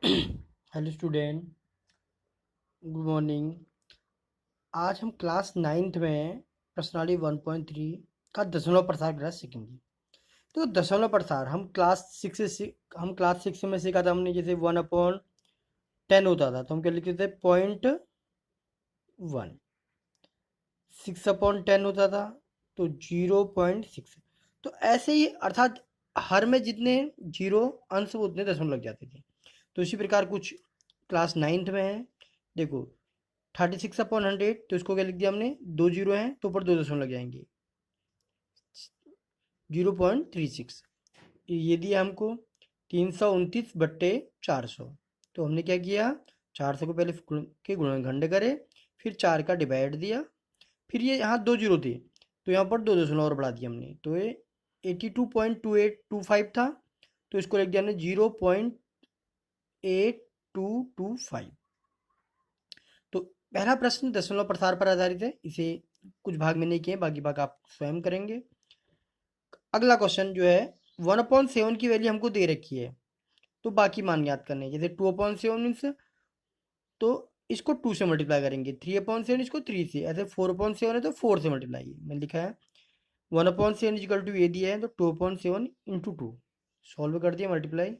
Hello student, good morning. आज हम class ninth में प्रश्नावली 1.3 का दशमलव प्रसार ग्रह सीखेंगे। तो दशमलव प्रसार हम क्लास सिक्स में सीखा था हमने। जैसे 1/10 होता था तो हम क्या लिखते थे? 0.1। 6/10 होता था तो 0.6। तो ऐसे ही अर्थात हर में जितने जीरो अंश वो उतने दशमलव लग जाते थे। तो इसी प्रकार कुछ क्लास नाइन्थ में है। देखो 36/100, तो इसको क्या लिख दिया हमने? दो जीरो हैं तो ऊपर दो दशमलव लग जाएंगे। 0.36 ये दिया हमको 329/400। तो हमने क्या किया? 400 को पहले के गुणनखंड करे, फिर 4 का डिवाइड दिया, फिर ये यहाँ दो जीरो थे तो यहाँ पर दो दशमलव और बढ़ा दिया हमने। तो ये 82.2825 था, तो इसको लिख दिया हमने 0.8225। तो पहला प्रश्न दशमलव प्रसार पर आधारित है, इसे कुछ भाग में नहीं किए, बाकी भाग आप स्वयं करेंगे। अगला क्वेश्चन जो है 1/7 की वैल्यू हमको दे रखी है, तो बाकी मान याद करने हैं। जैसे 2/7 मीन्स, तो इसको 2 से मल्टीप्लाई करेंगे। 3/7 इसको 3 से, ऐसे 4/7 है तो 4 से मल्टीप्लाई मैंने लिखा है। 1/7 इजिकल टू ये दिया है तो 2/7 इंटू 2 सॉल्व कर दिया, मल्टीप्लाई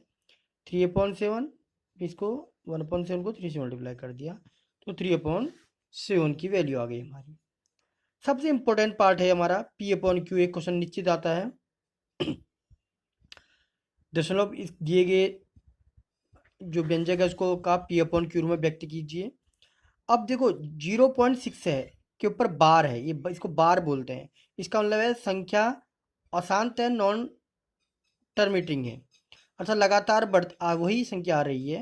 3/7, इसको 1/7 को 3 से मल्टीप्लाई कर दिया तो 3/7 की वैल्यू आ गई हमारी। सबसे इंपॉर्टेंट पार्ट है हमारा P/Q। एक क्वेश्चन निश्चित आता है। दशमलव इस दिए गए जो व्यंजक है उसको का P/Q रूप में व्यक्त कीजिए। अब देखो 0.6 है के ऊपर बार है, ये इसको बार बोलते हैं। इसका मतलब है संख्या अशांत है, नॉन टर्मिनेटिंग है, अर्थात लगातार वही संख्या आ रही है।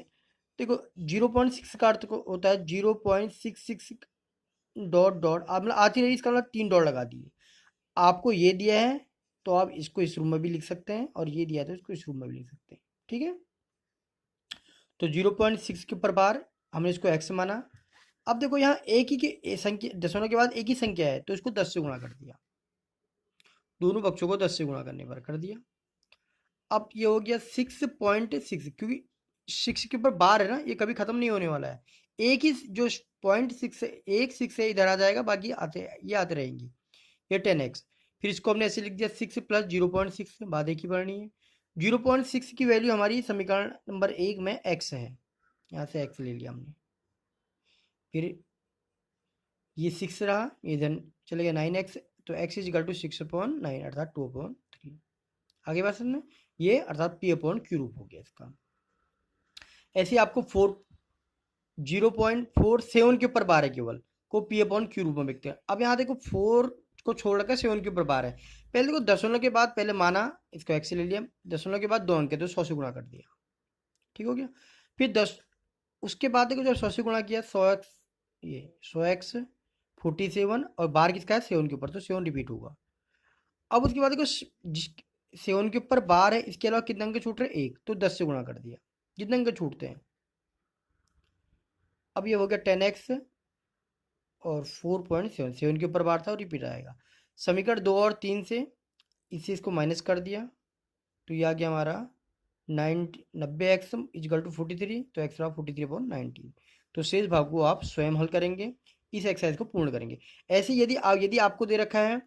देखो 0.6 का अर्थ होता है 0.66 डॉट डॉट, आप मतलब आती रही, इसका मतलब 3 डॉट लगा दिए। आपको ये दिया है तो आप इसको इस रूम में भी लिख सकते हैं, और ये दिया है तो इसको इस रूम में भी लिख सकते हैं। ठीक है, तो 0.6 के ऊपर बार हमने इसको x माना। अब देखो यहाँ एक ही की संख्या, दशमलव के बाद एक ही संख्या है तो इसको 10 से गुणा कर दिया, दोनों पक्षों को 10 से गुणा करने पर कर दिया। अब ये हो गया 6.6, क्योंकि 6 के ऊपर बार है ना, ये कभी खत्म नहीं होने वाला है। एक ही जो 0.6 है, एक 6 है इधर आ जाएगा, बाकी ये आते रहेंगी। ये 10x, फिर इसको हमने ऐसे लिख दिया 6 प्लस 0.6, बात एक ही पढ़नी है। 0.6 की वैल्यू हमारी समीकरण नंबर 1 में x है, यहाँ से x ले लिया हमने। फिर ये 6 रहा, ये इधर चले गया 9x, तो x इज इक्वल टू 6/9 अर्थात 2/3। आगे बात समझ में, ये अर्थात P/Q रूप हो गया इसका। ऐसे आपको 0.47 के ऊपर बार है केवल, को P/Q रूप में लिखते हैं। अब यहाँ देखो 4 को छोड़ कर 7 के ऊपर बार है। पहले देखो दशमलव के बाद पहले माना, इसको x ले लिया, दशमलव के बाद 2 अंक है तो 100 से गुणा कर दिया, ठीक हो गया। फिर 10, उसके बाद देखो जब 100 से गुणा किया 100x, ये 100x 47, और बार किसका है? 7 के ऊपर, तो 7 रिपीट होगा। अब उसके बाद देखो जिस 7 के ऊपर बार है, इसके अलावा कितने अंक छूट रहे? एक, तो 10 से गुणा कर दिया, जितने अंक छूटते हैं। अब ये हो गया 10x और 4.7 के ऊपर बार था और रिपीट आएगा। समीकरण 2 और 3 से इसे इसको माइनस कर दिया, तो ये आ गया हमारा 90x इजिकल टू 43, तो x रहा 43/19। तो शेष भाग को आप स्वयं हल करेंगे, इस एक्सरसाइज को पूर्ण करेंगे। ऐसे यदि आपको दे रखा है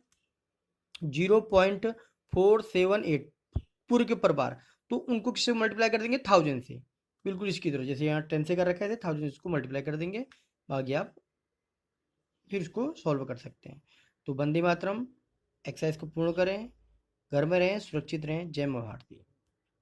0.478 पूरे के ऊपर बार, तो उनको किससे मल्टीप्लाई कर देंगे? 1000 से, बिल्कुल इसकी तरह। जैसे यहाँ 10 से कर रखा है 1000 इसको मल्टीप्लाई कर देंगे, बाकी आप फिर उसको सॉल्व कर सकते हैं। तो वंदे मातरम, एक्सरसाइज को पूर्ण करें, घर में रहें, सुरक्षित रहें। जय मां भारती।